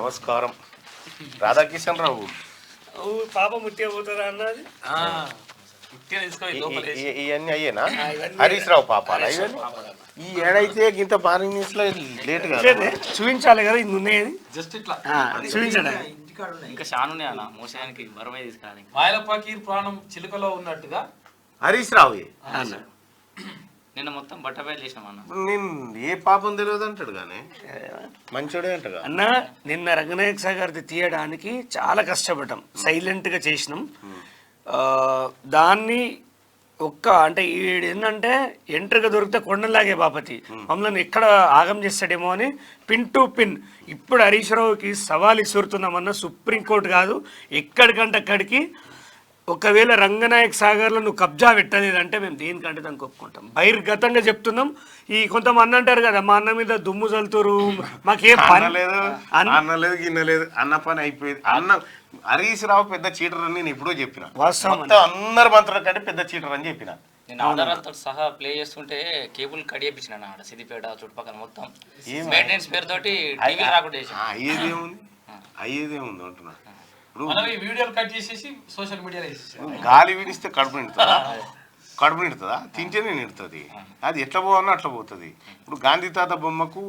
నమస్కారం. రాధాకిషన్ రావు పాప ముట్టే పోతుందా అన్నది ఇవన్నీ అయ్యేనా? హరీష్ రావు పాపాలా ఇవన్నీ? ఈ ఏడైతే గింత పార్కింగ్ లో లేట్ గా చూపించాలి కదా ఇది ఉన్నాయి జస్ట్ ఇట్లా చూపించండి. ఇంకా షానునే అన్న మోసానికి బరువై తీసుకురాలి. మాయలపాకి ప్రాణం చిలుకలో ఉన్నట్టుగా హరీష్ రావు నిన్న మొత్తం బట్టబయలు చేసినాం అన్న. నేను ఏ పాపం తెలియదు అంటాడు కానీ మంచోడే అంటగా అన్న. నిన్న రంగనాయక సాగర్ తీయడానికి చాలా కష్టపడ్డాం, సైలెంట్ గా చేసినాం. దాన్ని అంటే ఏంటంటే ఎంట్రీగా దొరికితే కొండలాగే బాపతి మమ్మల్ని ఎక్కడ ఆగం చేస్తాడేమో అని పిన్ టు పిన్ ఇప్పుడు హరీష్ రావుకి సవాల్ ఇస్తున్నామన్న. సుప్రీంకోర్టు కాదు, ఎక్కడికంటే అక్కడికి ఒకవేళ రంగనాయక సాగర్లో నువ్వు కబ్జా పెట్టలేదంటే మేము దేనికంటే దానికి ఒప్పుకుంటాం. బహిర్గతంగా చెప్తున్నాం. ఈ కొంతమంది అంటారు కదా మా అన్న మీద దుమ్ము చల్లుతారు, మాకేం పని లేదు, అన్నలేదు గిన్నలేదు, అన్న పని అయిపోయింది. అన్న హరీష్ రావు పెద్ద చీటర్ అని నేను ఎప్పుడో చెప్పిన. అందరు మంత్రుల కంటే పెద్ద చీటర్ అని చెప్పిన. నేను ఆధారాలతో సహా ప్లే చేస్తుంటే కేబుల్ కడియేపించిన ఆడ సిద్దిపేట చుట్టుపక్కల మొత్తం మెయింటెనెన్స్ పేరుతోటి టీవీ రాకుండా అయ్యేదేముంది అంటున్నా. వీడియోలు కట్ చేసేసి సోషల్ మీడియాలో గాలి విడిస్తే కడుపు నిడుతుందా? తింటేనే నిడుతుంది. అది ఎట్లా పోవన్నా అట్లా పోతుంది. ఇప్పుడు గాంధీ తాత బొమ్మకు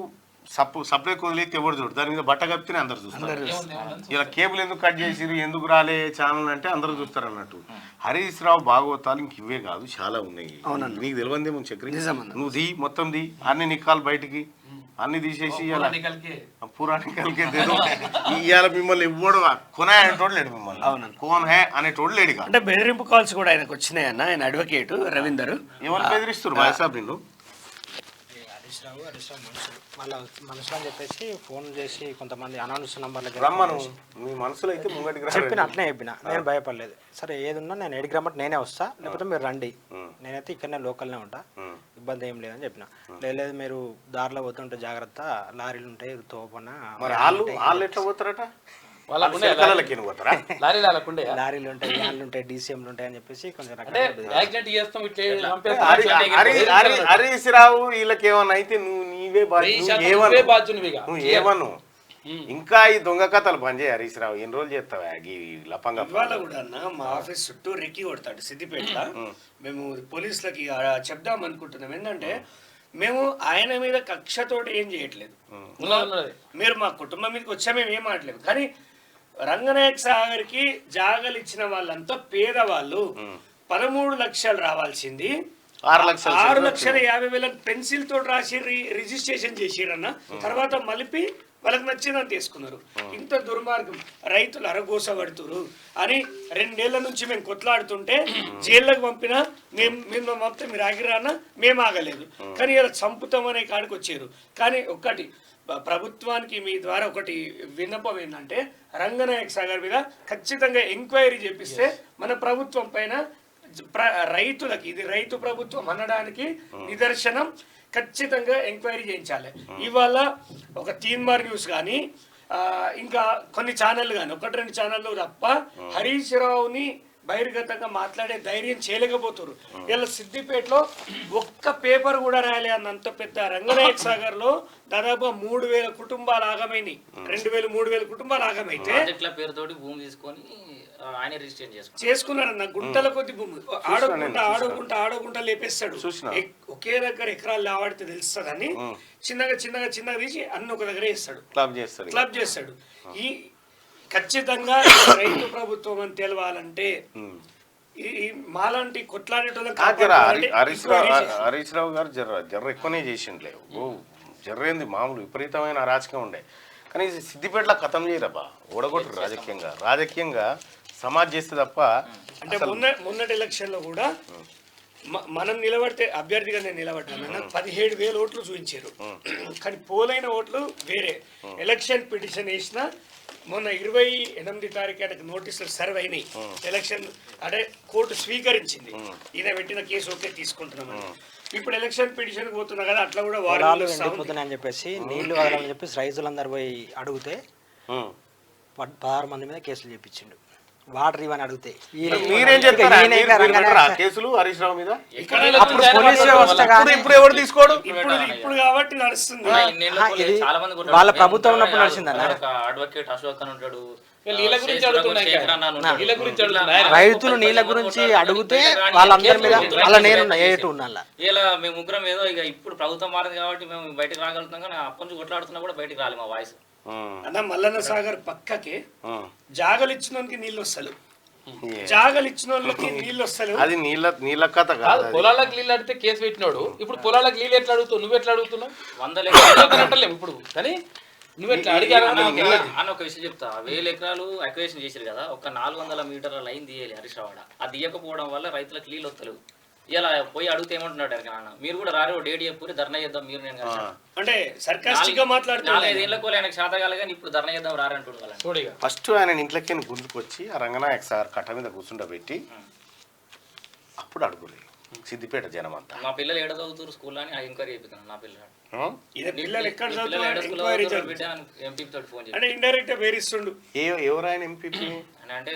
సప్లై వదిలేస్తే ఎవరు చూడు, దాని మీద బట్ట కప్పితేనే అందరు చూస్తారు. ఇలా కేబుల్ ఎందుకు కట్ చేసిరు, ఎందుకు రాలే ఛానల్ అంటే అందరూ చూస్తారు అన్నట్టు. హరీష్ రావు భాగవతాలు ఇంక ఇవే కాదు, చాలా ఉన్నాయి. నీకు తెలియదేమో చక్రి, నువ్వు ది మొత్తం ది అన్ని నిక్కాలు బయటికి అన్ని తీసేసి పురాణికలకే ఇవాళ మిమ్మల్ని ఇవ్వడు కొనే అనేటోడు లేడు, మిమ్మల్ని కోన్ హే అనేటోడు లేడు. అంటే బెదిరింపు కాల్స్ కూడా ఆయనకు వచ్చినాయన్న. ఆయన అడ్వకేట్ రవీందర్ ఎవరు బెదిరిస్తారు మహేసాబ్ నిన్ను? హరీష్ రావు మనుషులు అని చెప్పేసి ఫోన్ చేసి కొంతమంది అనౌన్స్ నంబర్లకి రమ్మను. మీ మనసులో అయితే ముంగటికి చెప్పిన అట్నే చెప్పిన, నేను భయపడలేదు. సరే ఏదున్నా నేను ఎడికి రమ్మంటే నేనే వస్తా, లేకపోతే మీరు రండి, నేనైతే ఇక్కడనే లోకల్నే ఉంటా, ఇబ్బంది ఏం లేదని చెప్పిన. లేదు మీరు దారిలో పోతుంటే జాగ్రత్త, లారీలు ఉంటాయి తోపన. మరి వాళ్ళు ఎట్లా పోతారట? లారీలు ఉంటాయి, వ్యాన్లు ఉంటాయి, డీసీఎంలు ఉంటాయి అని చెప్పేసి కొంచెం హరీష్ రావు వీళ్ళకి ఏమన్నా అయితే నువ్వు ఏమను. ఇంకా ఈ దొంగ కథలు పనిచేయ హరీష్ రావు. ఎన్ని రోజులు చేస్తావా ఈ లపంగా? కూడా అన్న మా ఆఫీస్ చుట్టూ రెక్కి కొడతాడు సిద్దిపేట. మేము పోలీసులకి చెప్దాం అనుకుంటున్నాం ఏంటంటే మేము ఆయన మీద కక్షతోటి ఏం చేయట్లేదు. మీరు మా కుటుంబం మీదకి వచ్చా మేము ఏం ఆడలేదు. కానీ రంగనాయక సాగర్కి జాగలు ఇచ్చిన వాళ్ళంతా పేదవాళ్ళు. 13 లక్షలు రావాల్సింది 6,50,000 పెన్సిల్ తోటి రాసి రిజిస్ట్రేషన్ చేసిరన్న. తర్వాత మలిపి వాళ్ళకి నచ్చిందని తీసుకున్నారు. ఇంత దుర్మార్గం, రైతులు అరగోస పడుతురు అని 2 ఏళ్ల నుంచి మేము కొట్లాడుతుంటే జైల్లోకి పంపినా మేము పంపితే మీరు ఆగిరానా, మేము ఆగలేదు. కానీ ఇలా చంపుతామనే కాడికి వచ్చారు. కానీ ఒక్కటి ప్రభుత్వానికి మీ ద్వారా ఒకటి విన్నపం ఏంటంటే రంగనాయక సాగర్ మీద ఖచ్చితంగా ఎంక్వైరీ చేపిస్తే మన ప్రభుత్వం పైన రైతులకి ఇది రైతు ప్రభుత్వం అనడానికి నిదర్శనం. ఖచ్చితంగా ఎంక్వైరీ చేయించాలి. ఇవాళ ఒక తీన్మార్ న్యూస్ కానీ ఇంకా కొన్ని ఛానళ్ళు కానీ 1-2 ఛానళ్ళు తప్ప హరీష్ రావుని బహిర్గతంగా మాట్లాడే ధైర్యం చేయలేకపోతారు. ఇలా సిద్దిపేటలో ఒక్క పేపర్ కూడా రాయలే అన్నంత పెద్ద రంగనాయక సాగర్ లో దాదాపు 3,000 కుటుంబాలు ఆగమైనాయి. 2,000-3,000 కుటుంబాలు ఆగమైతే పేరుతోటి భూమి తీసుకొని ఆయన రిజిస్టర్ చేసుకున్నారన్న. గుంటల కొద్ది భూమి ఆడకుంటా లేపేస్తాడు. ఒకే దగ్గర ఎకరాలు లేవాడితే తెలుస్తుందని చిన్నగా తీసి అన్ని ఒక దగ్గర వేస్తాడు, క్లబ్ చేస్తాడు. ఈ ఖచ్చితంగా రైతు ప్రభుత్వం అని తెలవాలంటే ఈ మాలాంటి కొట్లాడేటోళ్ళకి హరీష్ రావు గారు జర్ర ఎక్కువనే చేసిండ్లే. జర్రేంది మామూలు విపరీతమైన అరాచకం ఉండే. కానీ సిద్దిపేటలో కథం చేయరబ్బా, ఓడగొట్టరు. రాజకీయంగా సమాజ్ చేస్తే తప్ప. అంటే మొన్నటి ఎలక్షన్ లో కూడా మనం నిలబడితే అభ్యర్థిగా నేను నిలబడ్డాను. 17,000 ఓట్లు చూపించారు. కానీ పోలైన ఓట్లు వేరే. ఎలక్షన్ పిటిషన్ వేసిన మొన్న 28 తారీఖు నోటీసులు సర్వ్ అయినాయి. ఎలక్షన్ అంటే కోర్టు స్వీకరించింది. ఈయన పెట్టిన కేసు ఓకే తీసుకుంటున్నామని. ఇప్పుడు ఎలక్షన్ పిటిషన్ పోతున్నా కదా, అట్లా కూడా వారాలు ఎండిపోతున్నాయని చెప్పేసి నీళ్లు వదలని చెప్పేసి రైతులందరూ పోయి అడిగితే 16 మంది మీద కేసులు చేపించిండు. వాటర్ ఇవని అడిగితే మీరేం చెప్తారా మీరు పెట్టరా కేసులు హరీష్ రావు మీద అప్పుడు పోలీస్ వ్యవస్థ ఇప్పుడు ఎవరు తీసుకోడు ఇప్పుడు కాబట్టి నడుస్తుంది. ఇది చాలా మంది కొట్టారు. వాళ్ళ ప్రభుత్వం ఉన్నప్పుడు నడిచిందన్న. ఒక అడ్వకేట్ అశోక్ అని ఉంటాడు. నీళ్ళ గురించి అడుగుతున్నాయి నీళ్ళ గురించి అడుగుతున్నాయి రైతులు నీళ్ళ గురించి అడిగితే వాళ్ళందరి మీద అలా నేను ఏటు ఉన్నా ఇలా మేము ముగ్గురం ఏదో ఇక ఇప్పుడు ప్రభుత్వం మారింది కాబట్టి మేము బయటకు రాగలుగుతాం, కానీ అప్పటి నుంచి కొట్లాడుతున్నా కూడా బయటకు రాలి మా వాయిస్. అన్న మల్లన్న సాగర్ పక్కకి జాగలు ఇచ్చిన వాళ్ళకి నీళ్ళు వస్తలు, జాగలు ఇచ్చిన వాళ్ళకి నీళ్ళు వస్తలు. అది నీళ్ళ కథ కాదు. కాదు. పొలాలకు నీళ్ళు అడిగితే కేసు పెట్టినాడు. ఇప్పుడు పొలాలకు నీళ్ళు ఎట్లా అడుగుతావు? నువ్వు ఎట్లా అడుగుతున్నావు? 100 ఎకరాలు అంటలేము ఇప్పుడు, కానీ నువ్వు ఎట్లా అడిగారు అని ఒక విషయం చెప్తా. 1000 ఎకరాలు అక్వేషన్ చేశారు కదా, ఒక 400 మీటర్ల లైన్ తీయాలి హరీష్ రావు. అది తీయకపోవడం వల్ల రైతులకు నీళ్ళు వస్తలేవు. ఇలా పోయి అడిగితే ఏమంటున్నాడు నాన్న, మీరు కూడా రారు డేట్ చెప్పి ధర్నా చేద్దాం మీరు నేను కలిసి అంటే సర్కాస్టిక్ గా మాట్లాడుతున్నారు. 4-5 ఏళ్ళకు ఆయనకు శాతగాలి, కానీ ఇప్పుడు ధర్నా చేద్దాం రారంటున్నారు. చూడిగా ఫస్ట్ ఆయన ఇంట్లోకి గుంజుకొచ్చి ఆ రంగనాయక సార్ కట్ట మీద కూర్చుండబెట్టి అప్పుడు అడుగులే సిద్దిపేట జనం అంతా. మా పిల్లలు ఏడ చదువుతారు స్కూల్ అని ఎంక్వైరీ చేపిస్తున్నాను. నా పిల్లలు పిల్లలు ఎక్కడ ఎంపీ తోటి ఫోన్ చేసి అంటే ఇండైరెక్ట్ వేరిస్తుండు. ఎవరు ఆయన ఎంపీపీ అంటే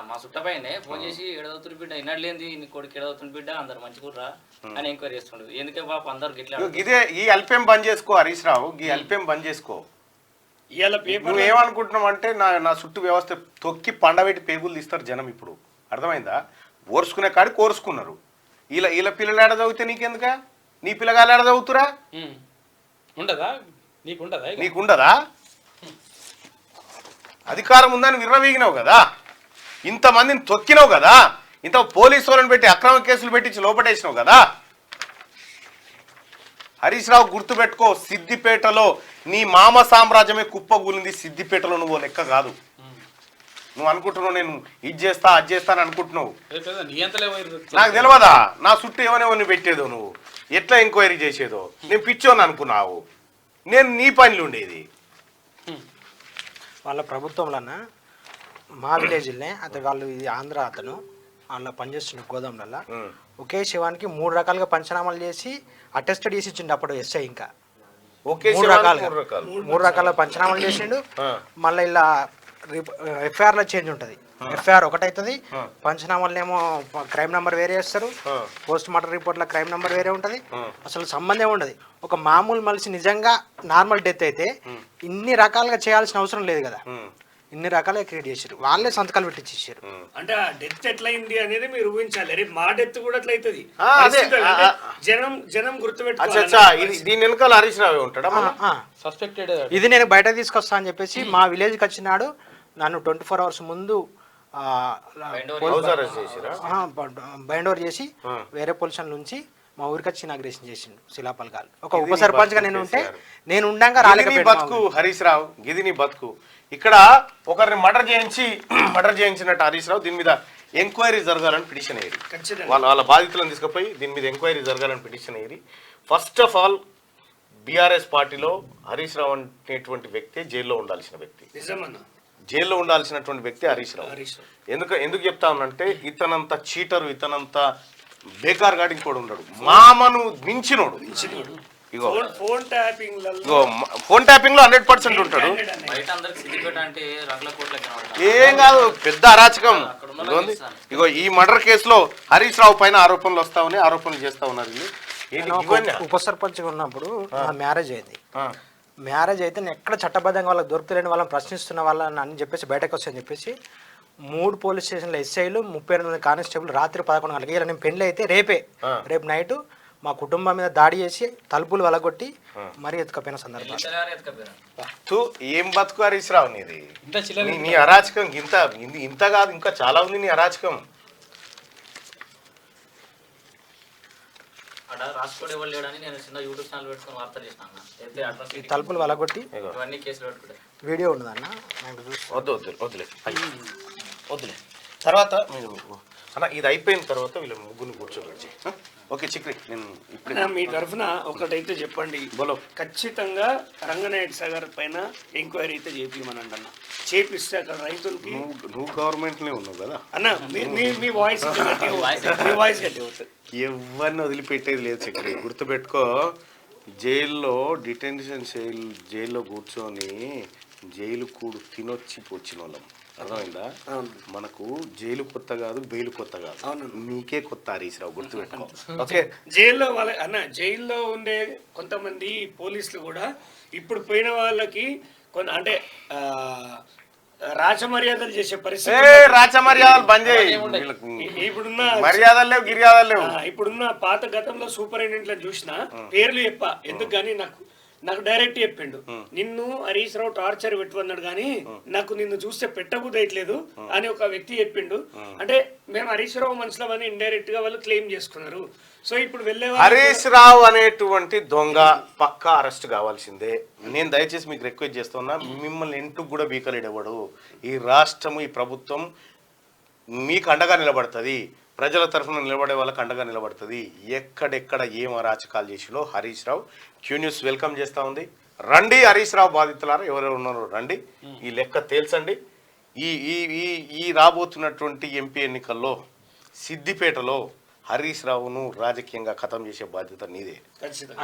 మా చుట్టపైనే ఫోన్ చేసి ఎడదవుతున్న బిడ్డ ఇన్నట్లేంది నీ కొడుకు ఎడదవుతున్న బిడ్డ అందరు మంచి కూడా అని ఎంక్వైరీ చేస్తుండు. ఎందుకే పాప అందరు గిట్లా ఇదే ఈ అల్పేం బంద్ చేసుకో హరీష్ రావు, ఈ అల్పేం బంద్ చేసుకో. ఇవాళ పేపర్ నువ్వు ఏమనుకుంటున్నావు అంటే నా చుట్టూ వ్యవస్థ తొక్కి పండబెట్టి పేగులు తీస్తారు జనం. ఇప్పుడు అర్థమైందా? ఓర్చుకునే కాడి కోరుచుకున్నారు. ఇలా పిల్లలు ఏడ చదివితే నీకెందుక? నీ పిల్లగాలు ఏడ చదువుతురా? ఉండదా? నీకుండదా? నీకుండదా? అధికారం ఉందని విర్రవీగినావు కదా, ఇంతమందిని తొక్కినావు కదా, ఇంత పోలీసు వాళ్ళని పెట్టి అక్రమ కేసులు పెట్టించి లోపటేసినావు కదా. హరీష్ రావు గుర్తుపెట్టుకో, సిద్దిపేటలో నీ మామ సామ్రాజ్యమే కుప్పగూలింది. సిద్దిపేటలో నువ్వు లెక్క కాదు. నువ్వు అనుకుంటున్నావు నేను ఇది చేస్తా అది చేస్తా అని అనుకుంటున్నావు. నాకు తెలియదా నా చుట్టూ ఏమనేవన్నీ పెట్టేదో, నువ్వు ఎట్లా ఎంక్వైరీ చేసేదో. నేను పిచ్చోని అనుకున్నావు, నేను నీ పనిలో ఉండేది. వాళ్ళ ప్రభుత్వంలోన మా విలేజ్లోనే అతను వాళ్ళు ఇది ఆంధ్ర అతను వాళ్ళ పనిచేస్తున్న గోదాంలలో ఒకే శివానికి 3 రకాలుగా పంచనామాలు చేసి అటెస్టెడ్ చేసి ఇచ్చిండు అప్పుడు ఎస్ఐ. ఇంకా ఓకే 3 రకాల పంచనామాలు చేసిండు. మళ్ళీ ఇలా ఎఫ్ఐఆర్లో చేంజ్ ఉంటుంది. ఎఫ్ఐఆర్ ఒకటవుతుంది, పంచనామాలు ఏమో క్రైమ్ నెంబర్ వేరే వేస్తారు, పోస్ట్ మార్టం రిపోర్ట్లో క్రైమ్ నెంబర్ వేరే ఉంటుంది. అసలు సంబంధం ఉండదు. ఒక మామూలు మనిషి నిజంగా నార్మల్ డెత్ అయితే ఇన్ని రకాలుగా చేయాల్సిన అవసరం లేదు కదా. ఇన్ని రకాలుగా క్రియేట్ చేశారు, వాళ్ళే సంతకాలు పెట్టించేసారు. అంటే ఆ డెత్ ఎట్లయింది అనేది మీరు ఊహించాలి. రేపు మా డెత్ కూడా అట్లా అవుతుంది. జనం గుర్తుపెట్టుకోవాలి. దీని వెనకాల హరీష్ రావు ఉంటాడా? సస్పెక్టెడ్. ఇది నేను బయట తీసుకొస్తా అని చెప్పేసి మా విలేజ్కి వచ్చినాడు. నన్ను 24 hours ముందు బైండ్ ఓవర్ చేసి వేరే పొజిషన్ నుంచి మా ఊరికి వచ్చి ఇనాగ్రేషన్ చేసిండు శిలాపలకాలు. ఒక ఉప సర్పంచ్ గా నేను ఉంటే నేను ఉండంగా రాలేకపోయాను. బతుకు హరీష్ రావు, గిదిని బతుకు. ఇక్కడ ఒకరిని మర్డర్ చేయించినట్టు హరీష్ రావు. దీని మీద ఎంక్వైరీ జరగాలని పిటిషన్ అయ్యేది. వాళ్ళ బాధితులను తీసుకుపోయి దీని మీద ఎంక్వైరీ జరగాలని పిటిషన్ అయ్యేది. ఫస్ట్ ఆఫ్ ఆల్ బీఆర్ఎస్ పార్టీలో హరీష్ రావు అనేటువంటి వ్యక్తి జైల్లో ఉండాల్సిన వ్యక్తి. జైల్లో ఉండాల్సినటువంటి వ్యక్తి హరీష్ రావు. ఎందుకు చెప్తా ఉన్నానంటే ఇతనంత చీటరు, ఇతనంత బేకార్ గాడి ఇంకోటి ఉన్నాడు. మామను మించినోడు. ఇగో ఫోన్ ట్యాపింగ్ లో 100% ఉంటాడు. ఏం కాదు, పెద్ద అరాచకం. ఇగో ఈ మర్డర్ కేసులో హరీష్ రావు పైన ఆరోపణలు చేస్తా ఉన్నారు. ఉప సర్పంచ్ ఉన్నప్పుడు మ్యారేజ్ అయింది. మ్యారేజ్ అయితే నేను ఎక్కడ చట్టబద్ధంగా వాళ్ళకి దొరుకుతలేని వాళ్ళని ప్రశ్నిస్తున్న వాళ్ళని అని చెప్పేసి బయటకు వస్తాయని చెప్పేసి 3 పోలీస్ స్టేషన్ల ఎస్ఐలు 38 కానిస్టేబుల్ రాత్రి 11 గంటలకి. ఇలా నేను పెళ్ళి అయితే రేపు నైట్ మా కుటుంబం మీద దాడి చేసి తలుపులు వలగొట్టి మరీ ఎత్తుకపోయిన సందర్భం. ఏం బతుకు హరీష్ రావు నీది? నీ అరాచకం ఇంత కాదు, ఇంకా చాలా ఉంది నీ అరాచకం. రాసుకోవడం ఎవరు లేడని నేను చిన్న యూట్యూబ్ ఛానల్ పెట్టుకుని వార్తలు చేసినా. తలుపులు వలగొట్టి ఇవన్నీ కేసులు పెట్టుకుంటే వీడియో ఉండదన్న. వద్దులే తర్వాత అన్న ఇది అయిపోయిన తర్వాత వీళ్ళ ముగ్గురిని కూర్చోబెట్టి ఓకే చిక్రి నేను ఇప్పుడు మీ తరఫున ఒకటైతే చెప్పండి. ఖచ్చితంగా రంగనాయక సాగర్ పైన ఎంక్వైరీ అయితే చేపిమనండి అన్న. చేపిస్తే అక్కడ రైతులకి నువ్వు గవర్నమెంట్ లో ఉన్నావు కదా అన్న, మీ వాయిస్ గట్టి అవుతుంది. ఎవరిని వదిలిపెట్టేది లేదు చక్రి, గుర్తుపెట్టుకో. జైల్లో డిటెన్షన్ జైల్లో కూర్చొని జైలు కూడు తినొచ్చి వచ్చిన వాళ్ళం. అర్థమైందా? మనకు జైలు కొత్త కాదు, బెయిల్ కొత్త కాదు, నీకే కొత్త హరీష్ రావు, గుర్తుపెట్టుకో. ఓకే, జైల్లో జైల్లో ఉండే కొంతమంది పోలీసులు కూడా ఇప్పుడు పోయిన వాళ్ళకి అంటే రాచమర్యాదలు చేసే పరిస్థితి, రాచమర్యాదలు బంద్ చేయి. ఇప్పుడున్న మర్యాదలు లేవు, గిర్యాదలు లేవు. ఇప్పుడున్న పాత గతంలో సూపరింటెండెంట్లను చూసిన పేర్లు చెప్ప ఎందుకు గానీ నాకు డైరెక్ట్ చెప్పిండు, నిన్ను హరీష్ రావు టార్చర్ పెట్టమన్నాడు కానీ నాకు నిన్ను చూస్తే పెట్టబుద్దయట్లేదు అని ఒక వ్యక్తి చెప్పిండు. అంటే మేము హరీష్ రావు మనుషులమని ఇండైరెక్ట్ గా వాళ్ళు క్లెయిమ్ చేసుకున్నారు. సో ఇప్పుడు వెళ్ళే హరీష్ రావు అనేటువంటి దొంగ పక్కా అరెస్ట్ కావాల్సిందే. నేను దయచేసి మీకు రిక్వెస్ట్ చేస్తున్నా, మిమ్మల్ని ఇంటికి కూడా బీకలేడేవాడు. ఈ రాష్ట్రము, ఈ ప్రభుత్వం మీకు అండగా నిలబడుతుంది, ప్రజల తరఫున నిలబడే వాళ్ళకి అండగా నిలబడుతుంది. ఎక్కడెక్కడ ఏం అరాచకాలు చేసినో Harish Rao Q news welcome చేస్తూ ఉంది. రండి హరీష్ రావు బాధితులారా, ఎవరెవరు ఉన్నారో రండి, ఈ లెక్క తేల్చండి. ఈ ఈ ఈ ఈ రాబోతున్నటువంటి ఎంపీ ఎన్నికల్లో సిద్దిపేటలో హరీష్ రావును రాజకీయంగా ఖతం చేసే బాధ్యత నీదే.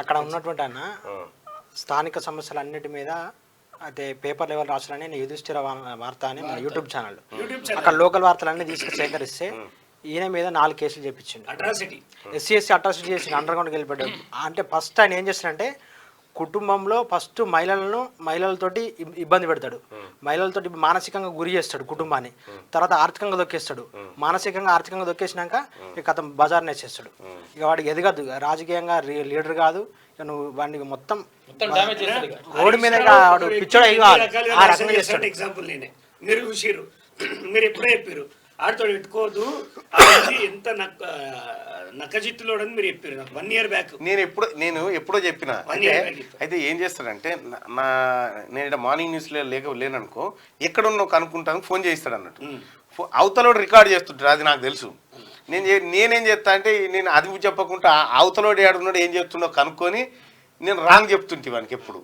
అక్కడ ఉన్నటువంటి అన్న స్థానిక సమస్యలన్నిటి మీద అయితే పేపర్ లెవెల్ రాష్ట్రాన్ని నేను యుధిష్ఠిర వార్త అని మన యూట్యూబ్ ఛానల్, అక్కడ లోకల్ వార్తలన్నీ తీసుకు సేకరిస్తే ఈయన మీద 4 కేసులు చెప్పించిండు. ఎస్సీ అట్రాసిటీ చేసి అండర్ గ్రౌండ్కి వెళ్ళిపోయాడు. అంటే ఫస్ట్ ఆయన ఏం చేస్తాడంటే కుటుంబంలో ఫస్ట్ మహిళలతోటి ఇబ్బంది పెడతాడు, మహిళలతోటి మానసికంగా గురి చేస్తాడు కుటుంబాన్ని, తర్వాత ఆర్థికంగా దొక్కేస్తాడు, ఆర్థికంగా దొక్కేసినాక ఇక అతను బజార్ని వేసేస్తాడు. ఇక వాడికి ఎదగదు, రాజకీయంగా లీడర్ కాదు, ఇక నువ్వు వాడికి మొత్తం రోడ్డు మీద పిచ్చోడు ఆ రకంగా చేస్తాడు. ఎగ్జాంపుల్ నేనే, మీరు చూసిర్రు, మీరు ఎప్పుడే చెప్పారు ఆడితో పెట్టుకోవద్దు, ఎంత నక్కజిత్తులో మీరు చెప్పారు నాకు 1 year బ్యాక్. నేను ఎప్పుడో చెప్పిన. అయితే ఏం చేస్తాడంటే నేను మార్నింగ్ న్యూస్లో లేననుకో, ఎక్కడున్నో కనుక్కుంటాను, ఫోన్ చేయిస్తాడు అన్నట్టు. అవతలోడు రికార్డ్ చేస్తుంటాడు, అది నాకు తెలుసు. నేనేం చేస్తా అంటే నేను అది చెప్పకుండా అవతలోడు ఏడున్నాడు ఏం చేస్తుండో కనుక్కొని నేను రాంగ్ చెప్తుంటే వానికి ఎప్పుడు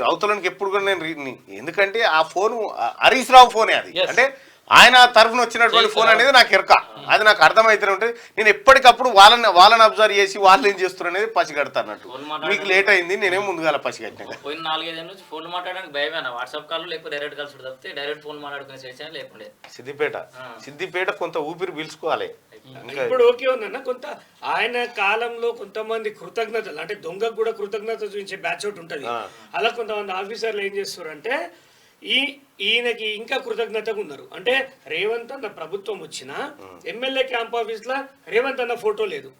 అవతలోనికి ఎప్పుడు కూడా నేను, ఎందుకంటే ఆ ఫోను హరీష్ రావు ఫోనే అది, అంటే ఆయన తరఫున వచ్చినటువంటి ఫోన్ అనేది నాకు ఎరక, అది నాకు అర్థమైతేనే ఉంటుంది. నేను ఎప్పటికప్పుడు వాళ్ళని అబ్జర్వ్ చేసి వాళ్ళు ఏం చేస్తున్నారు అనేది పసిగడతా అన్నట్టు. మీకు లేట్ అయింది, నేనేం ముందుగా పసిగట్టిన. పోయిన 4-5 ఏళ్ళ నుంచి ఫోన్ మాట్లాడడానికి భయమేనా? వాట్సాప్ కాల్ లేకపోతే డైరెక్ట్ కాల్స్ తప్పితే డైరెక్ట్ ఫోన్ మాట్లాడుకునే స్టేషన్ లేకుండే. సిద్దిపేట కొంత ఊపిరి పీల్చుకోవాలి. ఇప్పుడు ఓకే ఉందన్న, కొంత ఆయన కాలంలో కొంతమంది కృతజ్ఞతలు, అంటే దొంగకు కూడా కృతజ్ఞత చూపించే బ్యాచ్ అవుట్ ఉంటుంది. అలా కొంతమంది ఆఫీసర్లు ఏం చేస్తారు అంటే ఈయనకి ఇంకా కృతజ్ఞతగా ఉన్నారు. అంటే రేవంత్ అన్న ప్రభుత్వం వచ్చిన ఎమ్మెల్యే క్యాంప్ ఆఫీస్ లో రేవంత్ అన్న ఫోటో లేదు,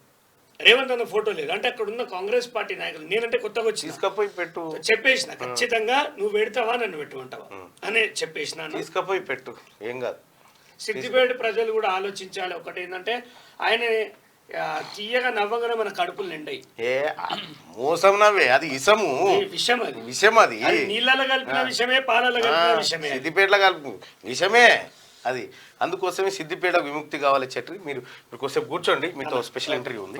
అంటే అక్కడ ఉన్న కాంగ్రెస్ పార్టీ నాయకులు నేనంటే కొత్తగా వచ్చి తీసుకపోయి పెట్టు చెప్పేసిన, ఖచ్చితంగా నువ్వు పెడతావా నన్ను పెట్టుకుంటావా అని చెప్పేసిన, తీసుకపోయి పెట్టు, ఏం కాదు. సిద్దిపేట ప్రజలు కూడా ఆలోచించాలి. ఒకటి ఏంటంటే ఆయన తీయగా నవ్వగానే మన కడుపులు నిండాయి. మోసం నవ్వే, అది విషం, అది నీళ్ళలో కలిపిన విషమే, పాలలో కలిపిన విషమే, సిద్దిపేటలో కలిపి విషమే అది. అందుకోసమే సిద్దిపేట విముక్తి కావాలి చెట్టు. మీరు కొద్దిసేపు కూర్చోండి, మీతో స్పెషల్ ఇంటర్వ్యూ ఉంది.